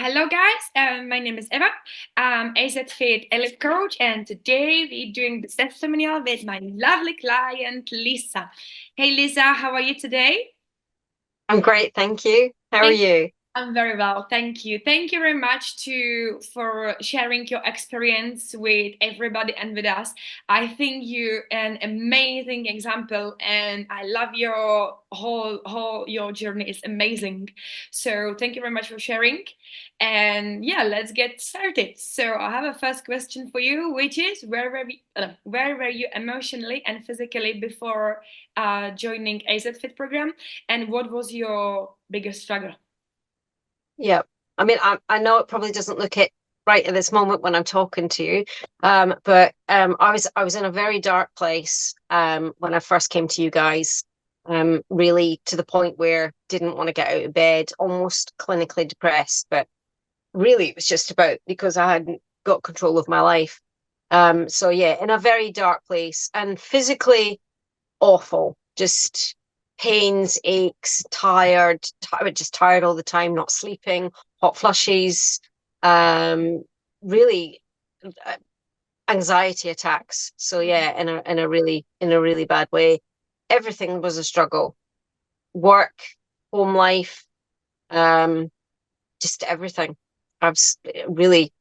Hello guys, my name is Eva. I'm AZFIT Elite Coach, and today we're doing the testimonial with my lovely client Lisa. Hey Lisa, how are you today? I'm great, thank you. How are Thank you? I'm very well, thank you. Thank you very much for sharing your experience with everybody and with us. I think you're an amazing example, and I love your whole your journey is amazing. So thank you very much for sharing. And yeah, let's get started. So I have a first question for you, which is where were you emotionally and physically before joining AZFIT program, and what was your biggest struggle? Yeah. I know it probably doesn't look it right at this moment when I'm talking to you. But I was in a very dark place when I first came to you guys. Really to the point where didn't want to get out of bed, almost clinically depressed, but really it was just about because I hadn't got control of my life. So yeah, in a very dark place and physically awful. Just pains, aches, just tired all the time, not sleeping, hot flushes, um, really uh, anxiety attacks. So yeah, in a really bad way. Everything was a struggle. Work, home life, um, just everything. I've really,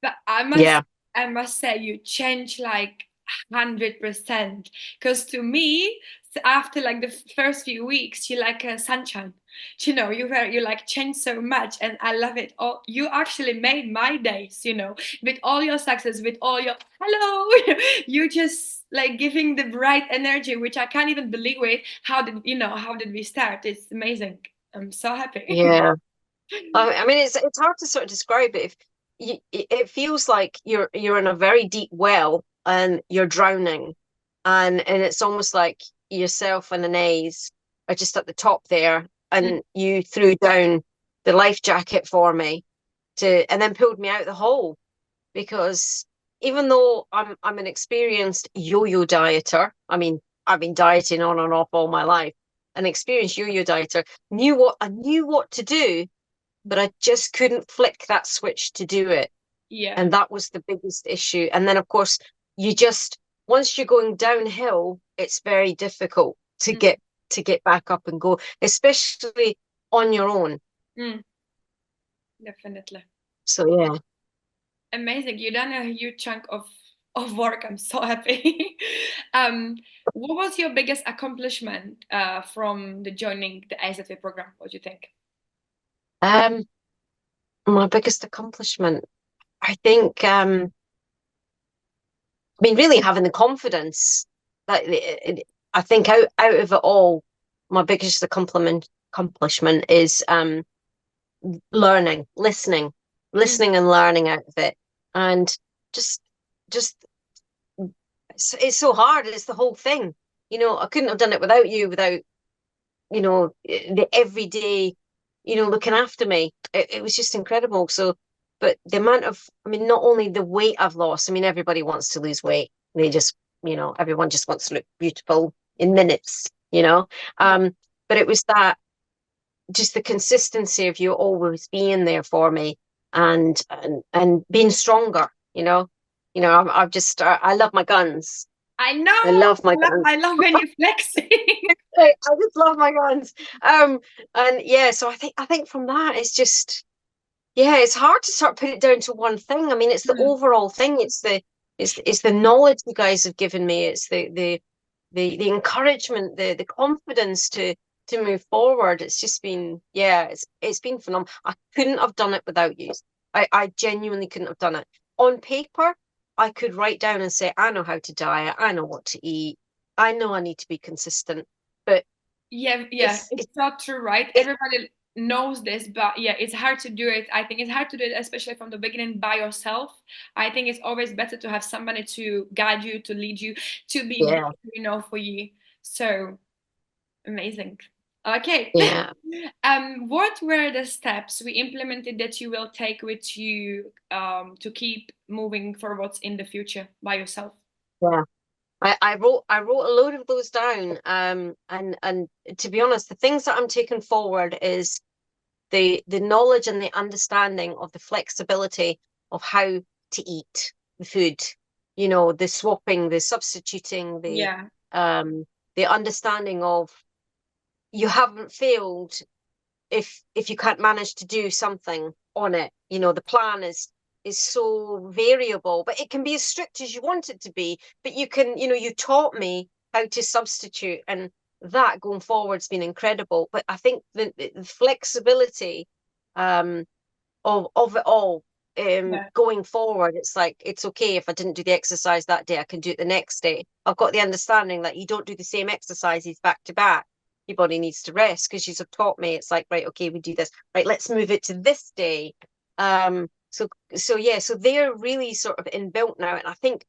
But yeah, I must say you change like 100%. Because to me, after like the first few weeks, you like a sunshine. You like change so much, and I love it. All you actually made my days. With all your success, with all your hello, you just like giving the bright energy, which I can't even believe it. How did we start? It's amazing. I'm so happy. yeah. I mean, it's hard to sort of describe it. If it feels like you're in a very deep well and you're drowning, and it's almost like yourself and an A's are just at the top there, and you threw down the life jacket for me and then pulled me out the hole because even though I'm an experienced yo-yo dieter, I mean, I've been dieting on and off all my life, an experienced yo-yo dieter, knew what to do, but I just couldn't flick that switch to do it. Yeah. And that was the biggest issue. And then, of course, you just, once you're going downhill, it's very difficult to Mm, get back up and go, especially on your own. mm, definitely. So yeah. Amazing. You done a huge chunk of work. I'm so happy. um, what was your biggest accomplishment from the joining the AZFIT program? What do you think? Um, my biggest accomplishment, I think, I mean, really having the confidence that I think out of it all, my biggest accomplishment is learning, Mm, listening and learning out of it. And just just it's so hard. It's the whole thing. I couldn't have done it without you, without, the everyday, looking after me. It was just incredible. So, but the amount of, I mean, not only the weight I've lost, I mean, everybody wants to lose weight. They just, everyone just wants to look beautiful in minutes. yeah. Um, but it was that just the consistency of you always being there for me and being stronger, I've just I love my guns. I know. I love my guns. I love when you flexing. I just love my guns. And yeah, so I think from that it's just, yeah, it's hard to sort of put it down to one thing. I mean, it's the Mm, overall thing. It's the knowledge you guys have given me. It's the encouragement, the confidence to move forward. It's just been, yeah, it's been phenomenal. I couldn't have done it without you. I genuinely couldn't have done it. On paper, I could write down and say, I know how to diet, I know what to eat, I know I need to be consistent. But yeah, yeah. it's It's not true, right? it Everybody knows this, but yeah, it's hard to do it. I think it's hard to do it, especially from the beginning by yourself. I think it's always better to have somebody to guide you, to lead you, to be there, yeah, for you. So amazing. Okay. yeah, What were the steps we implemented that you will take with you to keep moving forwards in the future by yourself? yeah. I wrote a load of those down. And to be honest, the things that I'm taking forward is the knowledge and the understanding of the flexibility of how to eat the food, you know, the swapping, the substituting, Yeah. the understanding of you haven't failed if you can't manage to do something on it. You know, the plan is so variable, but it can be as strict as you want it to be. But you can, you know, you taught me how to substitute, and that going forward's been incredible. But I think the flexibility um of it all Yeah. going forward, it's like it's okay if I didn't do the exercise that day, I can do it the next day. I've got the understanding that you don't do the same exercises back to back. Your body needs to rest because you've taught me it's like, right, okay, we do this, right, let's move it to this day. So yeah, so they're really sort of inbuilt now, and I think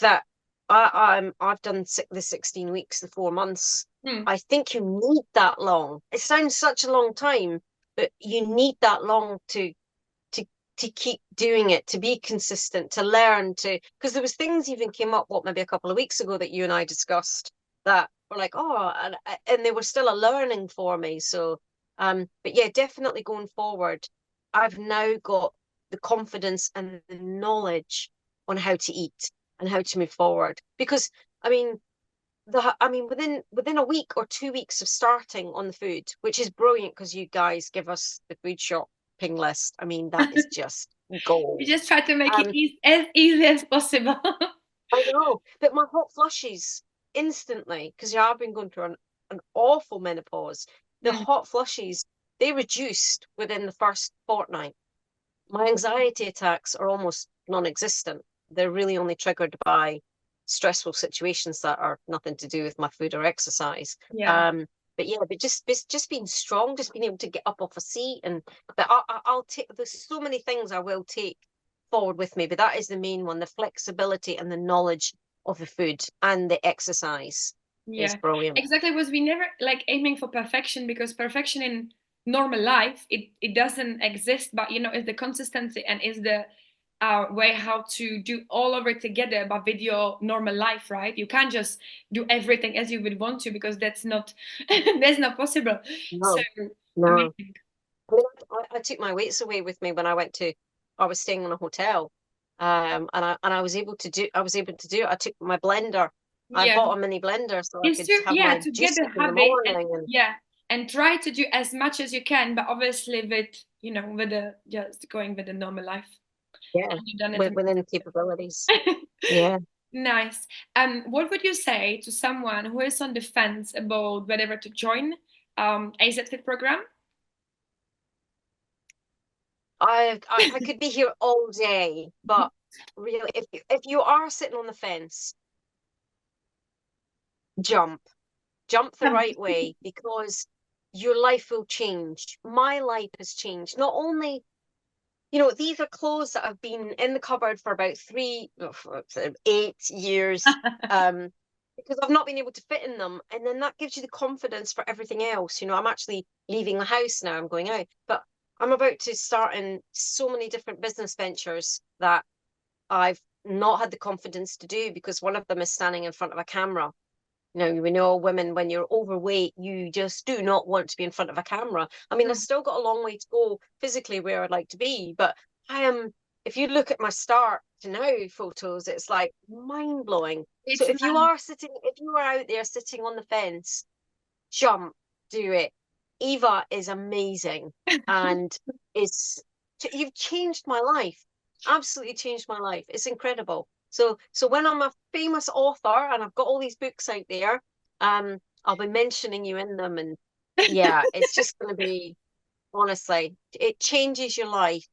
that I've done the 16 weeks, the 4 months. Hmm. I think you need that long. It sounds such a long time, but you need that long to to keep doing it, to be consistent, to learn, to because there was things even came up what maybe a couple of weeks ago that you and I discussed that were like, oh, and they were still a learning for me. So but yeah, definitely going forward, I've now got the confidence and the knowledge on how to eat and how to move forward. Because I mean within a week or 2 weeks of starting on the food, which is brilliant because you guys give us the food shopping list. I mean, that is just We gold. just try to make it Um, as easy as possible. I know, but my hot flushes instantly, because yeah, I've been going through an awful menopause. The Hmm. hot flushes, they reduced within the first fortnight. My anxiety attacks are almost non-existent. They're really only triggered by stressful situations that are nothing to do with my food or exercise. Yeah. But yeah, but just being strong, just being able to get up off a seat, and but I'll take. There's so many things I will take forward with me, but that is the main one: the flexibility and the knowledge of the food and the exercise is Yeah, brilliant. exactly. Was we never like aiming for perfection, because perfection in normal life it doesn't exist. But you know, it's the consistency and is the way how to do all of it together. But with your normal life, right? You can't just do everything as you would want to, because that's not that's not possible. So No, no. amazing. I mean, I took my weights away with me when I went to, I was staying in a hotel, and I was able to do, I was able to do it. I took my blender. I Yeah, bought a mini blender so I is could to have yeah my to get the juices in the habit, and morning, and yeah, and try to do as much as you can, but obviously with you know with the just going with the normal life. yeah, You've done it within capabilities. amazing. Yeah. Nice. What would you say to someone who is on the fence about whether to join AZFIT program? I could be here all day, but really, if you are sitting on the fence, jump, jump the right way, because your life will change. My life has changed. Not only, you know, these are clothes that have been in the cupboard for about 8 years, um, because I've not been able to fit in them. And then that gives you the confidence for everything else. You know, I'm actually leaving the house now, I'm going out, but I'm about to start in so many different business ventures that I've not had the confidence to do because one of them is standing in front of a camera. We know women, when you're overweight, you just do not want to be in front of a camera. I mean, I've still got a long way to go physically where I'd like to be, but I am, if you look at my start to now photos, it's like mind blowing. So It's if you are out there sitting on the fence, jump, do it. Eva is amazing and is you've changed my life. Absolutely changed my life. It's incredible. So when I'm a famous author and I've got all these books out there, I'll be mentioning you in them, and yeah, it's just going to be, honestly, it changes your life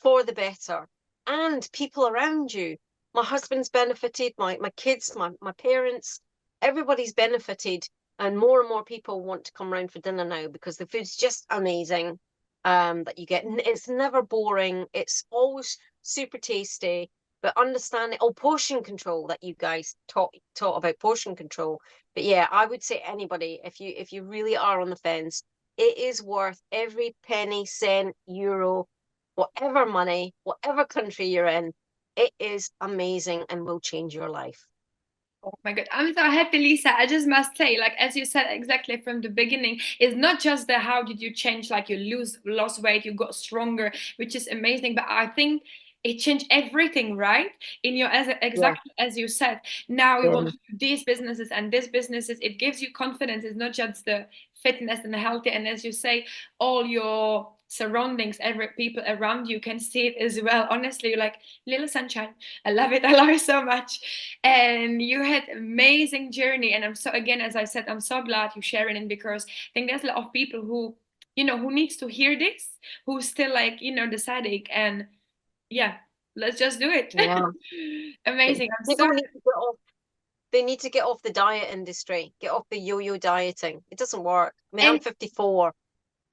for the better, and people around you. My husband's benefited, my kids, my parents, everybody's benefited, and more people want to come around for dinner now because the food's just amazing. That you get, it's never boring. It's always super tasty. But understanding, portion control, that you guys taught about portion control. But yeah, I would say anybody, if you really are on the fence, it is worth every penny, cent, euro, whatever money, whatever country you're in. It is amazing and will change your life. Oh my God, I'm so happy, Lisa. I just must say, like as you said exactly from the beginning, it's not just the how did you change, like you lost weight, you got stronger, which is amazing. But I think it changed everything, right? In your as Yeah, exactly as you said. Now you want yeah, to do these businesses and these businesses. It gives you confidence. It's not just the fitness and the healthy. And as you say, all your surroundings, every people around you can see it as well. Honestly, you're like little sunshine. I love it. I love it so much. And you had amazing journey. And I'm so, again, as I said, I'm so glad you sharing it, because I think there's a lot of people who, who needs to hear this, who's still like, deciding. And yeah, let's just do it. yeah. Amazing. I'm so, People need to get off. They need to get off the diet industry. Get off the yo-yo dieting. It doesn't work. I mean, I'm and 54,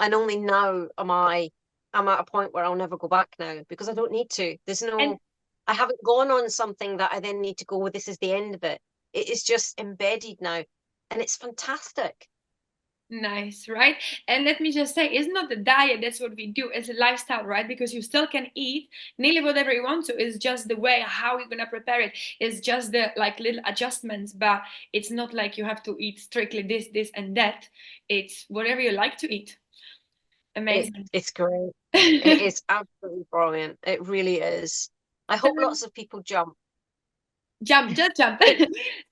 and only now I'm at a point where I'll never go back now because I don't need to. There's and no. I haven't gone on something that I then need to go, well, this is the end of it. It is just embedded now, and it's fantastic. nice, right? And let me just say, it's not the diet, that's what we do. It's a lifestyle, right? Because you still can eat nearly whatever you want to. It's just the way how you're gonna prepare it. It's just the like little adjustments, but it's not like you have to eat strictly this, and that. It's whatever you like to eat. Amazing. It's great. It is absolutely brilliant. It really is. I hope So, lots of people jump. jump, just jump.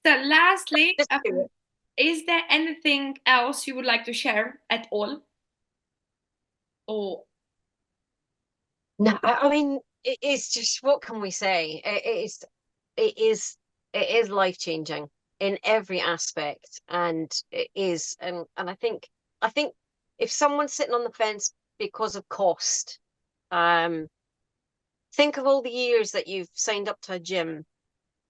So, lastly, Just do it. is there anything else you would like to share at all? Or No, I mean, it is just what can we say? it is, it is life changing in every aspect, and it is, and I think if someone's sitting on the fence because of cost, um, think of all the years that you've signed up to a gym,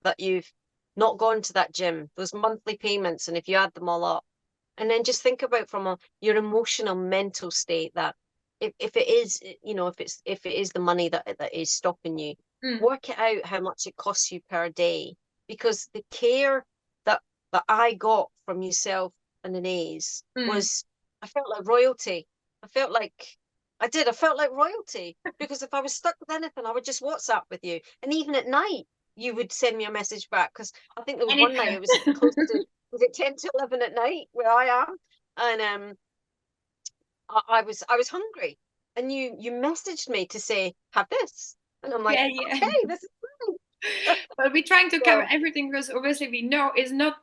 that you've not gone to that gym, those monthly payments, and if you add them all up, and then just think about from your emotional mental state that if it is, if it is the money that is stopping you, mm, work it out how much it costs you per day, because the care that I got from yourself and Inez mm. was, I felt like royalty. I felt like I felt like royalty, because if I was stuck with anything, I would just WhatsApp with you, and even at night you would send me a message back, because I think there was one night, Anytime. it was close to, was it 10 to 11 at night where I am? And I was hungry, and you messaged me to say, have this. And I'm like, Yeah, yeah. okay, this is fine. But we're trying to cover So everything, because obviously we know it's not.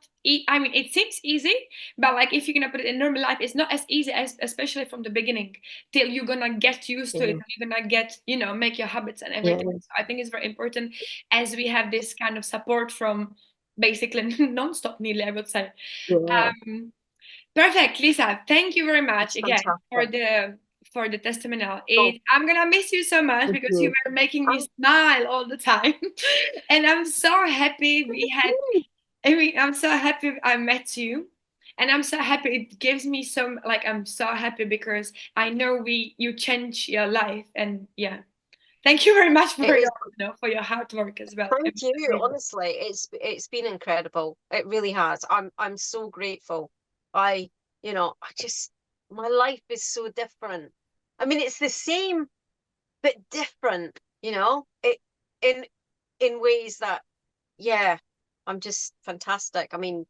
I mean, it seems easy, but like if you're gonna put it in normal life, it's not as easy as, especially from the beginning, till you're gonna get used to it, yeah, and you're gonna get, make your habits and yeah, everything. So I think it's very important, as we have this kind of support from basically non-stop nearly, I would say. yeah. Um, Perfect, Lisa. Thank you very much It's again fantastic. for the testimonial. So I'm gonna miss you so much, thank because you you. were making me Oh, smile all the time, and I'm so happy we had. I mean, I'm so happy I met you, and I'm so happy. It gives me some, like, I'm so happy because I know you change your life, and yeah, thank you very much for it your is. for your hard work as well. It Thank was you. amazing. Honestly, it's been incredible. It really has. I'm so grateful. I, I just, my life is so different. I mean, it's the same but different, it in ways that, yeah, I'm just fantastic. I mean,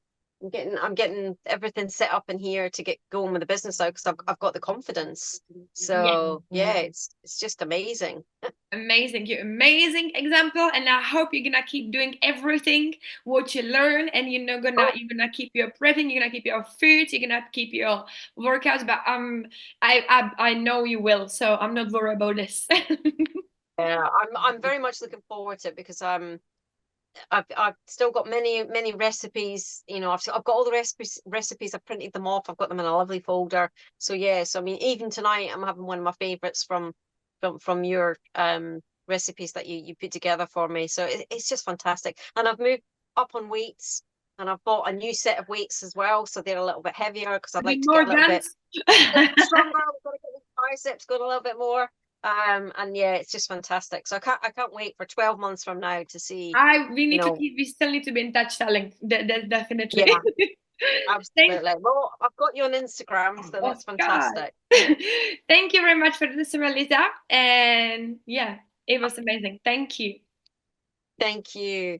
I'm getting everything set up in here to get going with the business now, because I've got the confidence. Yeah. So yeah, it's just amazing. Amazing, you amazing example, and I hope you're gonna keep doing everything what you learn, and Oh, you're gonna keep your prepping, you're gonna keep your food, you're gonna keep your workouts. But I know you will, so I'm not worried about this. yeah, I'm very much looking forward to it, because I've still got many recipes. I've got all the recipes. I've printed them off. I've got them in a lovely folder. So yeah, so I mean, even tonight I'm having one of my favorites from your recipes that you put together for me. So it's just fantastic. And I've moved up on weights, and I've bought a new set of weights as well, so they're a little bit heavier, because I'd Need like to more get a little bit guns. stronger. I've got to get the biceps going a little bit more. And yeah, it's just fantastic. So I can't wait for 12 months from now to see, I we you need to know, keep we still need to be in touch, darling. That definitely. yeah, Thank absolutely. Well, I've got you on Instagram, so Oh that's God. fantastic. Thank you very much for this, Melissa. And yeah, it was amazing. Thank you. Thank you.